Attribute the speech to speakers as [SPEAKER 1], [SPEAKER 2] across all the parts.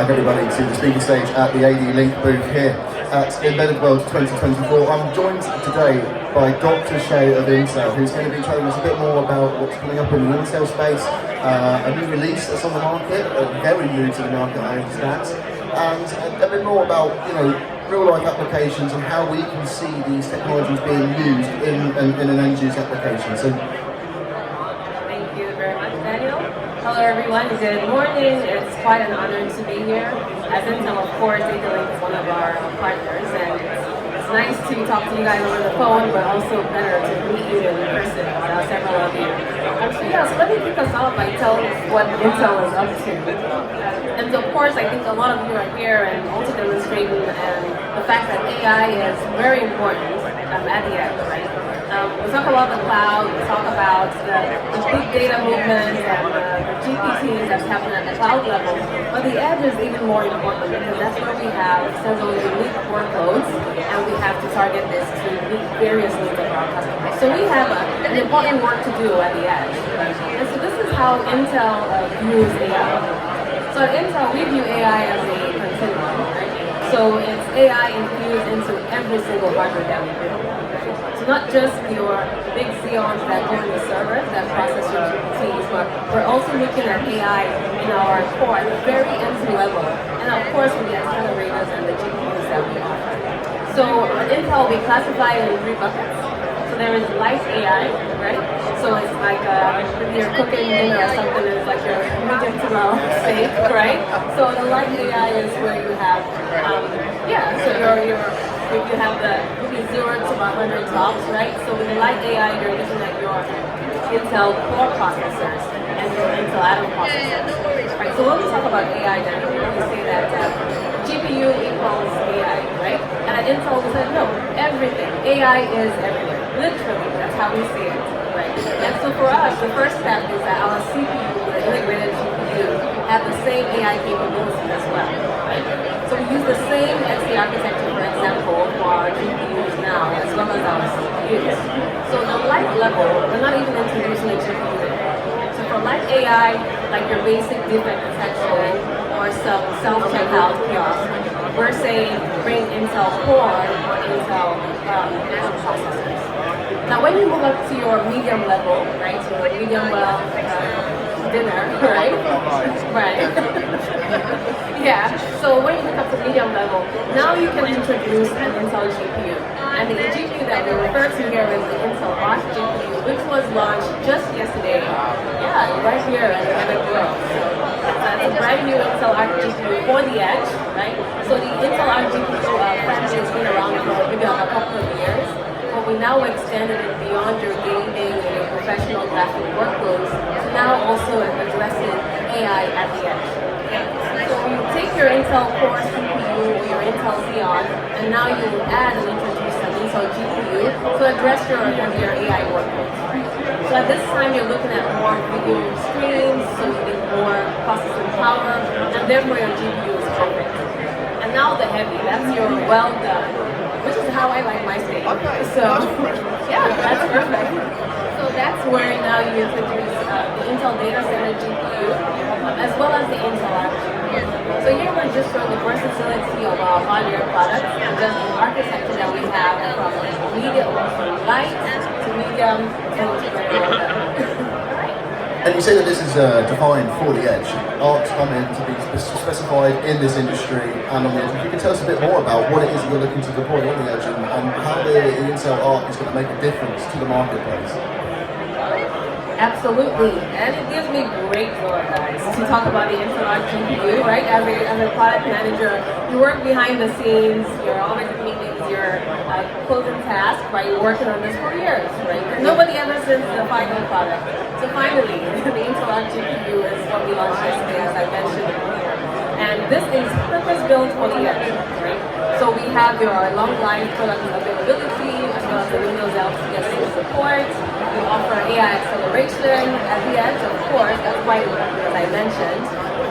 [SPEAKER 1] back everybody to the speaker stage at the ADLINK booth here at Embedded World 2024. I'm joined today by Dr. Shay of Intel, who's going to be telling us a bit more about what's coming up in the Intel space, a new release that's on the market, very new to the market I understand, and a bit more about, real life applications and how we can see these technologies being used in an end use application. So,
[SPEAKER 2] thank you very much, Daniel. Hello everyone, good morning. It's quite an honor to be here. As Intel, of course, ADLINK is one of our partners, and it's nice to talk to you guys over the phone, but also better to meet you in person, several of you. So let me kick us off by telling us what Intel is up to. And of course, I think a lot of you are here and also demonstrating the fact that AI is very important at the edge, right? We talk about the cloud, we talk about the big data movement and the GPTs that's happening at the cloud level, but the edge is even more important because that's where we have several unique workloads and we have to target this to meet various needs of our customers. So we have an important work to do at the edge. And so this is how Intel views AI. So at Intel, we view AI as a continuum, right? So it's AI infused into every single hardware that we build. So not just your big Xeons that go in the server that process your GPTs, but we're also looking at AI in our core at the very entry level. And of course with the accelerators and the GPUs that we offer. So at Intel, we classify it in 3 buckets. So there is light AI, right? So it's like if you're cooking dinner or something, it's like your medium to well steak, right? So the light AI is where you have, so you have the maybe 0 to 100 tops, right? So with the light AI, you're looking at your Intel core processors and your Intel Atom processors, right? So when we talk about AI, then we say that GPU equals AI, right? And at Intel, we said no, everything. AI is everywhere. Literally, that's how we see it, right? And so for us, the first step is that our CPU, the integrated GPU, have the same AI capabilities as well, right? So we use the same XC architecture, for example, for our GPUs now, as well as our CPUs. So the light level, we're not even introducing a GPU there. So for light AI, like your basic defect detection or some self-checkout kiosk, we're saying bring Intel Core or Intel Atom processors. Now when you move up to your medium level, right, so medium well dinner, right? Right. Yeah, so when you look up to medium level, now you can introduce an Intel GPU. And the GPU that we refer to here is the Intel Arc GPU, which was launched just yesterday. Yeah, right here at Embedded World. So it's a brand new Intel Arc GPU for the edge, right? So the Intel Arc GPU family has been around for maybe a couple of years. But we now extended it beyond your gaming and your professional graphic workloads to now also addressing AI at the edge. So you take your Intel Core CPU or your Intel Xeon, and now you will add and introduce an Intel GPU to address your AI workloads. So at this time, you're looking at more video streams, so you need more processing power, and therefore your GPU is perfect. And now the heavy, that's your well done, which is how I like my steak. So, yeah, that's perfect. So that's where now you introduce the Intel Data Center GPU, as well as the Intel Arc GPU. So here we're just showing the versatility of our hardware products and just the architecture that we have from light to medium to very well.
[SPEAKER 1] and you say that this is defined for the edge. Arcs come in to be specified in this industry and on the edge. If you can tell us a bit more about what it is that you're looking to deploy on the edge and how the Intel Arc is going to make a difference to the marketplace.
[SPEAKER 2] Absolutely, and it gives me great joy, guys, to talk about the Intel Arc GPU, right? As a product manager, you work behind the scenes, you're always in meetings, you're closing tasks, right? You're working on this for years, right? Nobody ever sends the final product. So finally, the Intel Arc GPU is what we launched yesterday, as I mentioned earlier. And this is purpose-built for the edge, right? So we have your long life product availability, as well as the Windows LTSC support. We offer AI acceleration at the edge, of course, that's quite important, as I mentioned.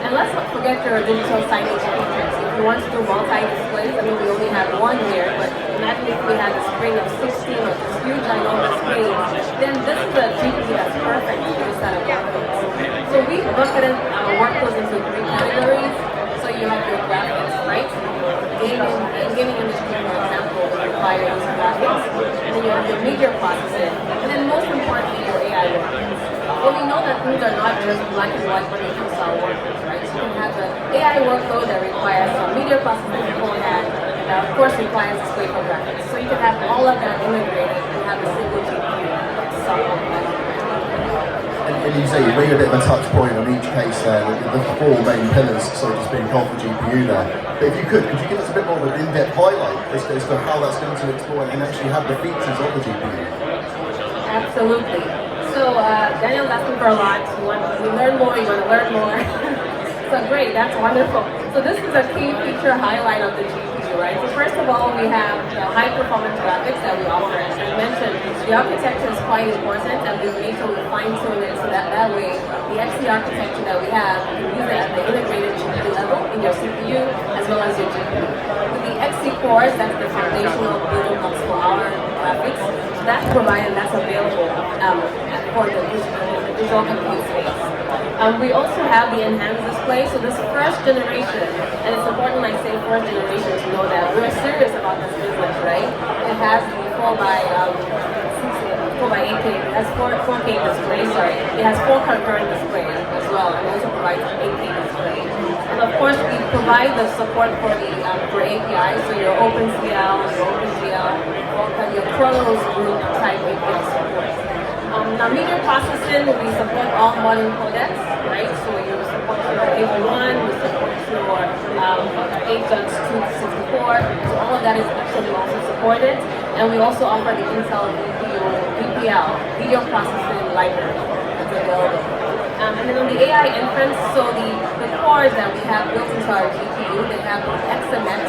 [SPEAKER 2] And let's not forget your digital signage features. If you want to do multi-displays, I mean, we only have one here, but imagine if we had a screen of 16 or this huge ginormous screen, then this is a GPU that's perfect for this kind of workloads. So we bucketed our workloads into 3 categories. So you have media processing, and then most importantly, your AI workloads. Well, we know that things are not just black and white when it comes to our workloads, right? So you can have an AI workload that requires some media processing beforehand, and that of course requires display for graphics. So you can have all of that integrated and have a single GPU to solve all that.
[SPEAKER 1] And you say you made a bit of a touch point on each case there, the four main pillars, so to speak, of the GPU there. But if you could you give us a bit more of an in-depth highlight as to how that's going to explore and actually have the features of the GPU?
[SPEAKER 2] Absolutely. So Daniel's asking for a lot. You learn more, you want to learn more. So great, that's wonderful. So this is a key feature highlight of the GPU, right? So first of all, we have the high performance graphics that we offer. As I mentioned, the architecture is quite important, and we've made sure we fine tune it so that way the XC architecture that we have, you can use it at the integrated GPU level in your CPU as well as your GPU. With the XC cores, that's the foundational building blocks for our graphics. So that's provided, that's available for the visual compute space. We also have the enhanced display. So this first generation, and it's important when I say first generation to know that we're serious about this business, right? It has the 4x8K, it has 4K display, sorry. It has 4 concurrent display as well, and also provides 8K display. And of course, we provide the support for the for APIs, so your OpenCL, your OpenGL, your Chronos group type API support. Now, media processing, we support all modern codecs, right? So you support your A1, we support your 8.264, so all of that is actually also supported. And we also offer the Intel VPL, video processing library, that's available. And then on the AI inference, so the cores that we have built into our GPU, they have the XMX,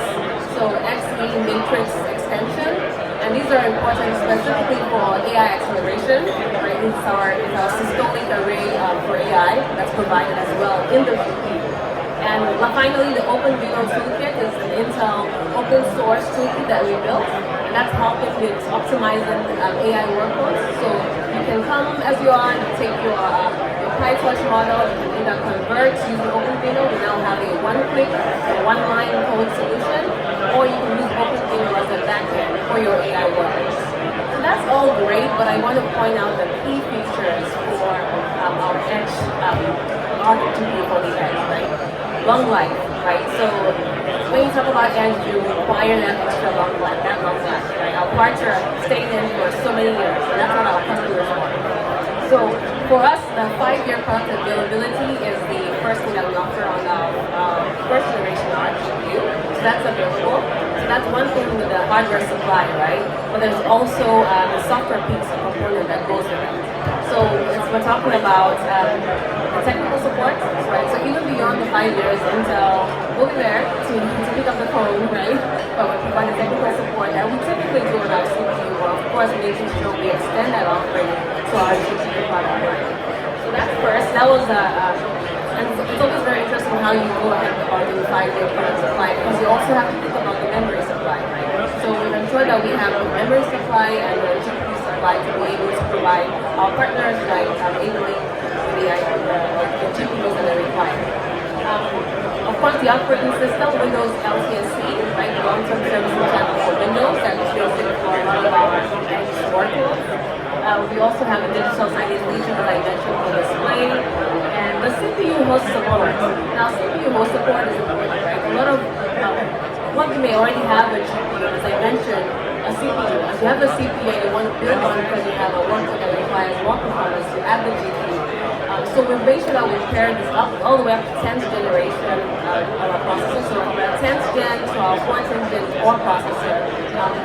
[SPEAKER 2] so XE matrix extension. And these are important specifically for AI acceleration, right? It's our systolic array for AI that's provided as well in the GPU. And finally, the OpenVINO toolkit is an Intel open source toolkit that we built, and that's helping with optimizing AI workloads. So you can come as you are, you take your PyTorch model, you can either convert using OpenVINO. We now have a one-click, one-line code solution, or you can use OpenVINO as a backend for your AI workloads. So that's all great, but I want to point out the key features for our edge, our GPU for the edge, right? Long life, right? So when you talk about edge, you require that extra long life, right? Our parts are staying in for so many years, and that's what our customers want. So for us, the 5-year product availability is the first thing that we offer on our first generation GPU. So that's available. So that's one thing with the hardware supply, right? But there's also the software piece component that goes with it. So we're talking about the technical support, right? So even beyond the 5 years, Intel will be there to pick up the phone, right? But we provide the technical support that we typically do on our CPU, or of course making sure we extend that offering to our GPU product line. So that's first. That was and it's always very interesting how you go ahead about doing 5-year product supply, because you also have to think about the memory supply, right? So we've ensured that we have the memory supply and the GPU supply to be able to provide our partners like ADLINK the GPUs that are required. Of course, the operating system, Windows LTSC, right, the long-term services channel for Windows, that is basic for a lot of our edge workloads. We also have a digital signage feature that I mentioned for display, and the CPU host support. Now, CPU host support is important, right? A lot of what you may already have a GPU, as I mentioned, a CPU. If you have a CPU and you want to build on because you have a workload that requires more performance, you add the GPU. So we've made sure that we pair this up all the way up to 10th generation of our processor. So from our 10th gen to our 14th gen core processor,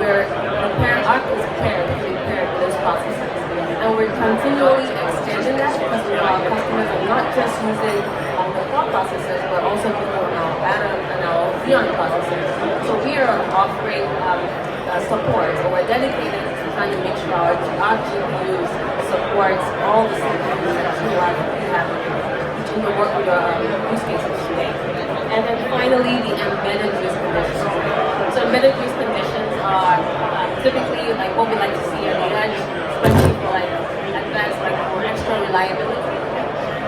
[SPEAKER 2] where the parent arc is paired with those processors. And we're continually extending that because our customers are not just using the core processors, but also using our Atom and our Xeon processors. So we are offering support, so we're dedicated to trying to make sure our GPUs supports all the CPUs that you have in your work with your use cases today. And then finally, the embedded use conditions. So embedded use conditions are typically like what we like to see at the edge, especially for like advanced, like for extra reliability.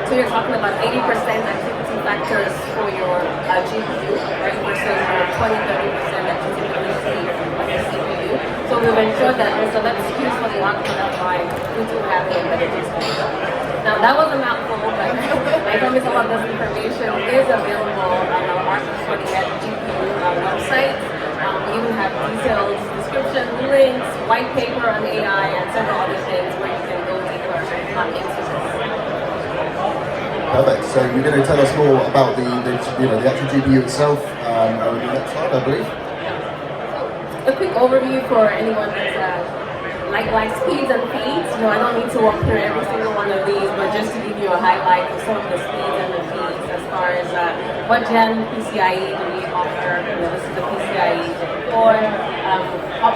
[SPEAKER 2] So you're talking about 80% activity factors for your GPU, right, versus your 20-30% that you typically see on your CPU. So we've ensured that there's select SKUs for the output of my YouTube having embedded GPU. Now that was a mouthful, but I promise a lot of this information is available on our Markets for the Edge GPU website. We even have detailed description, links, white paper on AI, and several other things where you can go deeper into this.
[SPEAKER 1] Perfect. So you're going to tell us more about the actual GPU itself over the next slide, I believe.
[SPEAKER 2] A quick overview for anyone that's like speeds and feeds. I don't need to walk through every single one of these, but just to give you a highlight of some of the speeds and the feeds as far as what gen PCIe do we offer. This is the PCIe 4.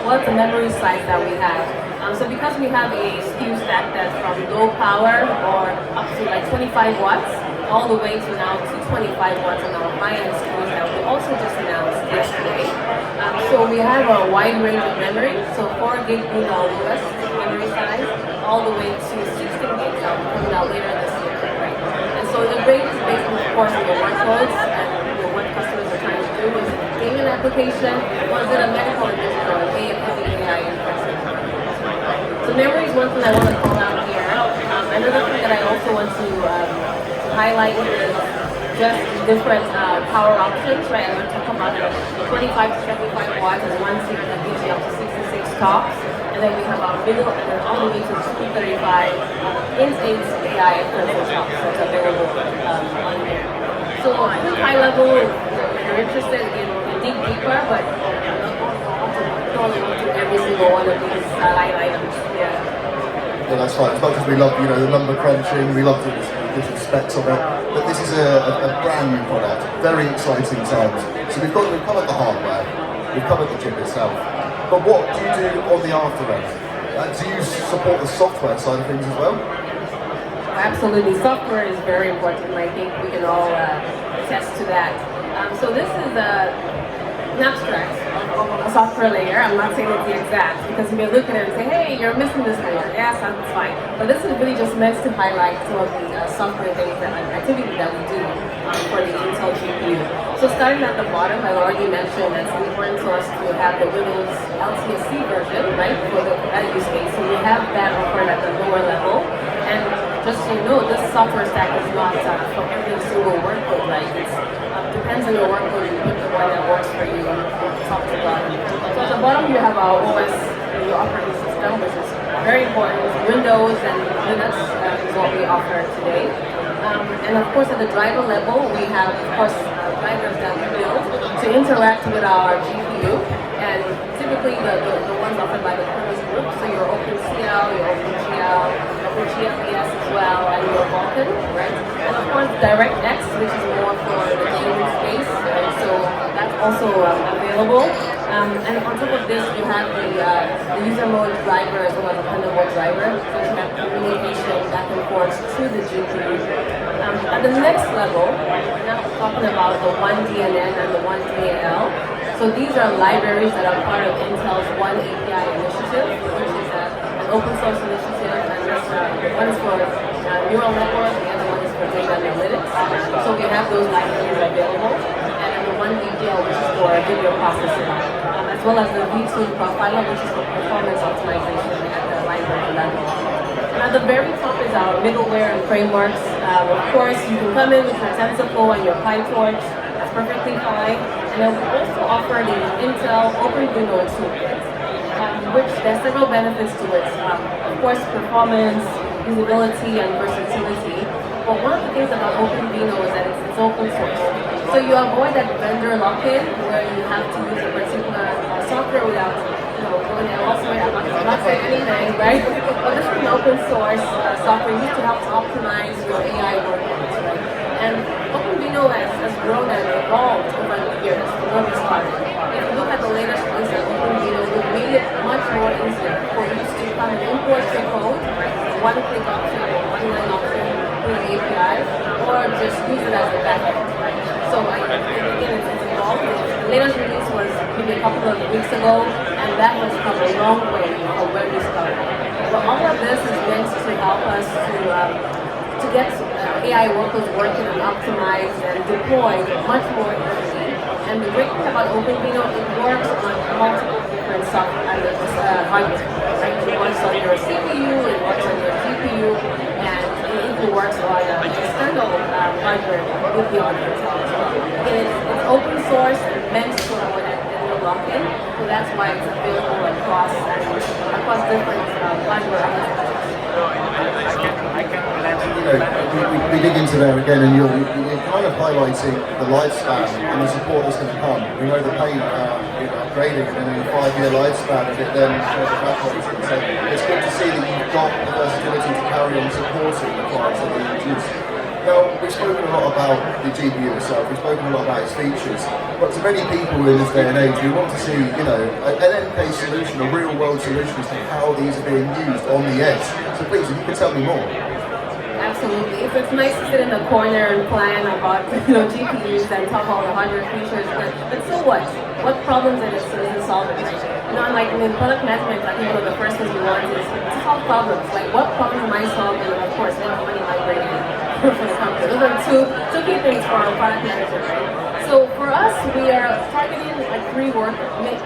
[SPEAKER 2] What's the memory size that we have? So because we have a SKU stack that's from low power or up to like 25 watts, all the way to now 225 watts on our high-end SKUs that we also just announced yesterday. So we have a wide range of memory, so 4 gig US memory size, all the way to 16 gigs coming out later this year, right? And so the range is based on, of course, on your workloads and what customers are trying to do. Is it a gaming application, or is it a medical industry or an AI infrastructure? So memory is one thing I want to call out here. Another thing that I also want to highlight is just different power options, right? I'm going to talk about the 25 to 75 watts and one series that gives you up to 66 TOPS. And then we have our middle and then all the way to 235 in-state AI influencer TOPS that's available on here. So high level, if you're interested, you can dig deeper, but don't go to every single one of these line items.
[SPEAKER 1] Yeah, that's fine. As much as we love, the number crunching, we love the different specs of it, but this is a brand new product, very exciting times. So we've covered the hardware, we've covered the chip itself, but what do you do on the after end? Do you support the software side of things as well?
[SPEAKER 2] Absolutely, software is very important, and I think we can all attest to that. So this is an abstract of a software layer. I'm not saying it's the exact, because you may look at it and say, hey, you're missing this layer. Yes, that's fine. But this is really just meant to highlight some of the software things activities that we do for the Intel GPU. So starting at the bottom, I already mentioned it's important to us to have the Windows LTSC version, right, for that use case. So we have that offered at the lower level. And just so you know, this software stack is not for every single workload, right? It depends on your workload, you put the one that works for you top to bottom. So at the bottom you have our OS, your operating system, which is very important. Windows and Linux is what we offer today. And of course at the driver level, we have, of course, drivers that we build to interact with our GPU. And typically the ones offered by the Kronos group, so your OpenCL, your OpenGL, OpenGFES as well, and your Vulkan, right? And of course DirectX, which is more for the gaming space, and so that's also available. And on top of this, you have the user mode driver as well as a Thunderbolt driver, so you have communication back and forth to the GPU. At the next level, we're now talking about the 1DNN and the 1DAL. So these are libraries that are part of Intel's One API initiative, which is an open source initiative, and this one is for neural network, the other one is for data analytics. So we have those libraries available, and the one VDL, which is for video processing, as well as the V2 profiler, which is for performance optimization at the library level. And at the very top is our middleware and frameworks. Of course, you can come in with your TensorFlow and your PyTorch. That's perfectly fine. And then we also offer the Intel OpenVINO toolkit, which there's several benefits to it. Of course, performance, usability, and versatility. But one of the things about OpenVINO is that it's open source. So you avoid that vendor lock-in where you have to use a particular software without going elsewhere. I'm not saying anything, right? But this is an open source software used to help to optimize your AI workloads, right? And OpenVINO has grown and evolved over the years from where we started. If you look at the latest release of OpenVINO, we've made it much more easier for you to come and import your code, one-click option or one-line option through the API, or just use it as a backend. So again, it's evolved. The latest release was maybe a couple of weeks ago, and that has come a long way from where we started. But all of this is meant to help us to get AI workloads working and optimized and deployed much more easily. And the great thing about OpenVINO, it works on multiple different different software and hardware. Right? It works on your CPU, it works on your GPU, and it even works on external hardware with the audio as well. It's open source and meant for lock-in, so that's why it's available across different hardware
[SPEAKER 1] we dig into there again, and you're kind of highlighting the lifespan and the support that's going to come. We know the pain upgrading, and then in a 5-year lifespan of it then evaporating. So it's good to see that you've got the versatility to carry on supporting the clients that they produce. Now, we've spoken a lot about the GPU itself, we've spoken a lot about its features, but to many people in this day and age, we want to see, an end-case solution, a real-world solution as to how these are being used on the edge. So please, if you could tell me more.
[SPEAKER 2] Absolutely. It's nice to sit in the corner and plan about GPUs and talk about the hardware features, but so what? What problems is it solving? Like in product management, I think one of the first things we want is to solve problems. Like, what problems am I solving, and of course, what money am I bringing for the company? Those are two key things for our product manager, right? So for us, we are targeting like 3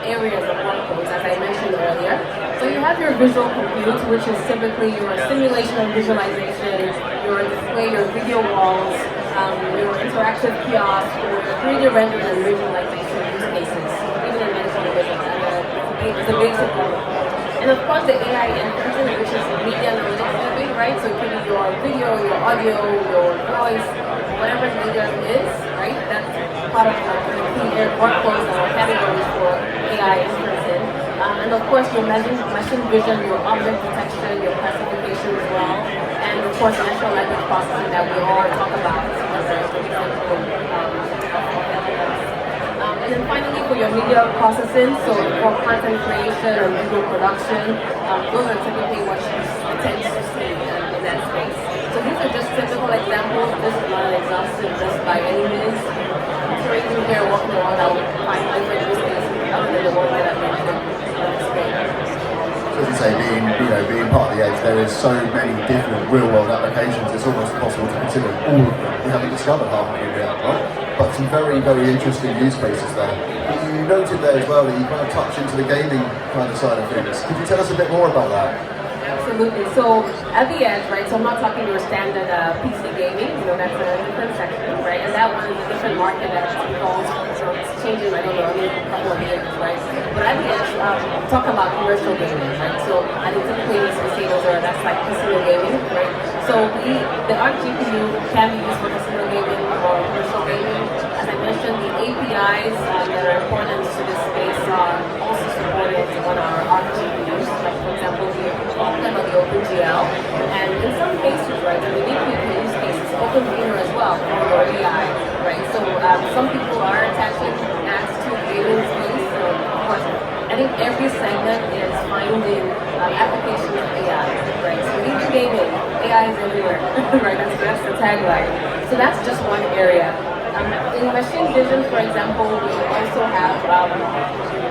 [SPEAKER 2] areas of workloads, as I mentioned earlier. So you have your visual compute, which is typically your simulation and visualization, your display, your video walls, your interactive kiosk, your 3D rendering and visualization use cases, even in medical divisions. It's a basic one. And of course the AI inferencing, which is media analytics, right? So it can be your video, your audio, your voice, whatever the medium is, right? That's part of the key workflows or categories for AI inferencing. And of course your machine vision, your object detection, your classification as well. And of course natural language processing that we all talk about. And then finally, for your media processing, so for content creation or video production, those are typically what you tend to see in that space. So these are just typical examples. This is not an exhaustive list by any means. Straight through here, walking around, I will find different use cases other than the one that I mentioned on the screen.
[SPEAKER 1] So as you say, being part of the edge, there is so many different real-world applications. It's almost impossible to consider all of them. We haven't discovered half of them yet, right? But some very, very interesting use cases there. You noted there as well that you kind of touched into the gaming kind of side of things. Could you tell us a bit more about that?
[SPEAKER 2] Absolutely. So at the edge, right, so I'm not talking your standard PC gaming, that's a different section, right? And that one is a different market that's evolved, so it's changing, I don't know, maybe a couple of years, right? But at the edge, talk about commercial gaming, right? So I think typically we say that's like casino gaming, right? So our GPU can be used for casino gaming or commercial gaming. As I mentioned, the APIs that are important to this space are also supported on our GPUs, like for example, the OpenGL, and in some cases, right, the unique use cases, OpenVINO as well, or AI, right? So some people are attaching apps to gaming space. So of course, I think every segment is finding applications of AI, right? So even gaming, AI is everywhere, right? That's the tagline. So that's just one area. In machine vision, for example, we also have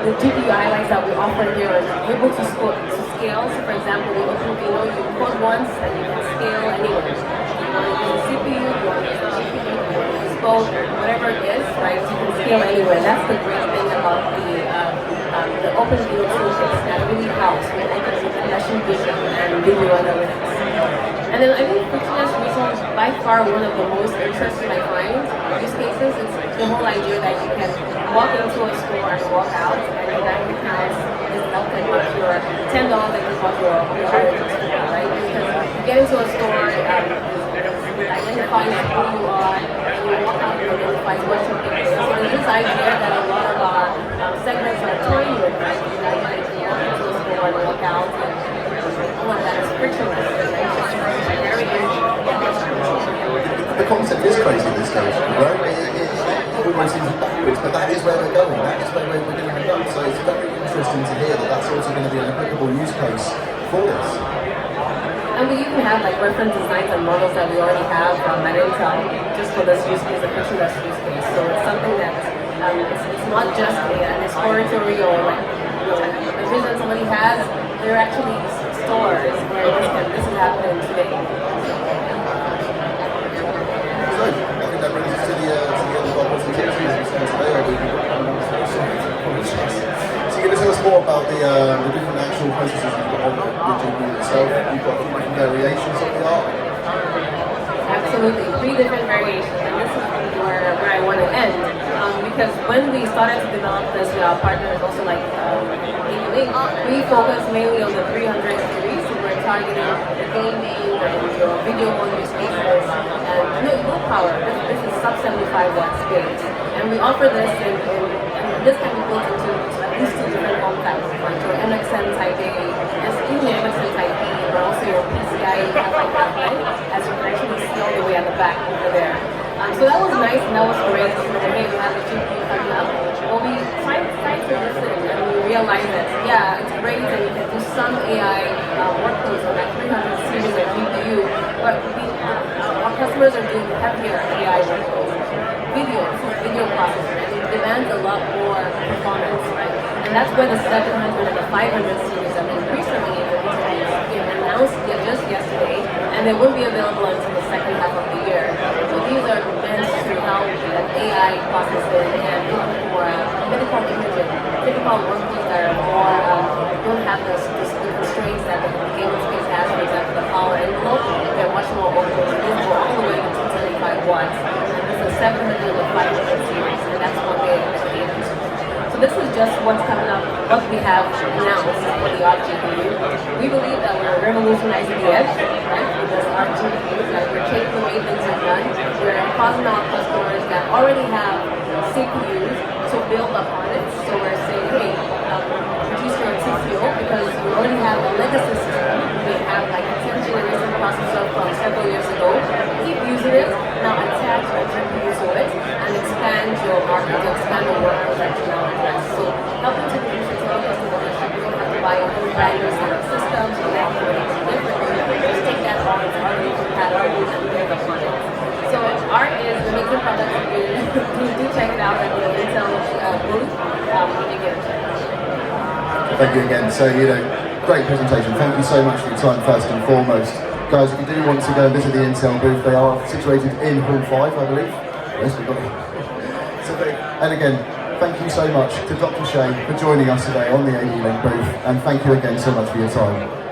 [SPEAKER 2] the GPU highlights that we offer here are able to scale. So for example, with OpenVINO, you code once and you can scale anywhere. You want to use a CPU, you want to use a GPU, you want to use both, whatever it is, right? You can scale anywhere. That's the great thing about the OpenVINO toolkits that really helps with machine vision and video analytics. And then I think frictionless resource is by far one of the most interesting I find use cases. It's the whole idea that you can walk into a store and walk out, and your bank account is nothing but your $10 that you bought your hardware store, right? Because you get into a store, it identifies who you are, and you walk out and it identifies what you're paying. So there's this idea that a lot of our segments are toying with, right? You walk into a store and walk out, and all of that is frictionless.
[SPEAKER 1] The concept is crazy these days, right? It almost seems backwards, but that is where we're going. That is where we're going to end up. So it's very interesting to hear that that's also going to be an applicable use case for this.
[SPEAKER 2] And we even have like reference designs and models that we already have at Intel just for this use case, a frictionless use case. So it's something that it's not just an exploratory or like a vision somebody has. There are actually stores where this is happening today.
[SPEAKER 1] So I think that brings us to the end of our presentation. As we said today, so you're going to tell us more about you've got different variations of the art.
[SPEAKER 2] Absolutely, 3 different variations, and this is where I want to end. Because when we started to develop this with our partners, also like ADLINK, we focus mainly on the 300 series. So we're targeting the gaming and video on use cases and low power. This is sub 75 watt space, and we offer this in this can be built into at least 2 different form factors, like your MXN Type A, even your MXN Type B, but also your PCIe half-life, as you can actually see all the way at the back over there. So that was nice and that was great. Hey, we have the GPU coming up. Well, we tried to listen and we realized that, yeah, it's great that you can do some AI workloads on that 300 series of GPU, but our customers are doing heavier AI workloads. Video processor, and it demands a lot more performance, right? And that's where the 700 and the 500 series have been recently announced just yesterday, and they won't be available until the second half of the year. So these are meant to help with AI processing and for medical imaging, typical workloads that are more, don't have the constraints that the gaming space has, for example, the power envelope. They're much more open. So these go all the way to 275 watts. The 700 and the 500 series, and that's what they aim to. So this is just what's coming up, what we have announced for the ARC GPU. We believe that we're revolutionizing the edge, right, with this ARC GPU, that we're taking the way things are done. We're causing our customers that already have CPUs to build upon it. So we're saying, hey, reduce your TCO because we already have a legacy system. We have like a 10th generation processor from several years ago. Keep using it, now attach your GPU to it, and expand your market, to expand the workload that you now address. So helping to reduce your total cost of ownership, you don't have to buy a whole brand new set of systems, you don't have to do anything differently. Just take that on, it's already compatible and build upon it. So ARC is the making product that you do check it out at the Intel booth when you get a chance.
[SPEAKER 1] Thank you again. So, great presentation. Thank you so much for your time, first and foremost. Guys, if you do want to go and visit the Intel booth, they are situated in Hall 5, I believe. Yes, we've got it. So, and again, thank you so much to Dr. Shay for joining us today on the ADLINK booth, and thank you again so much for your time.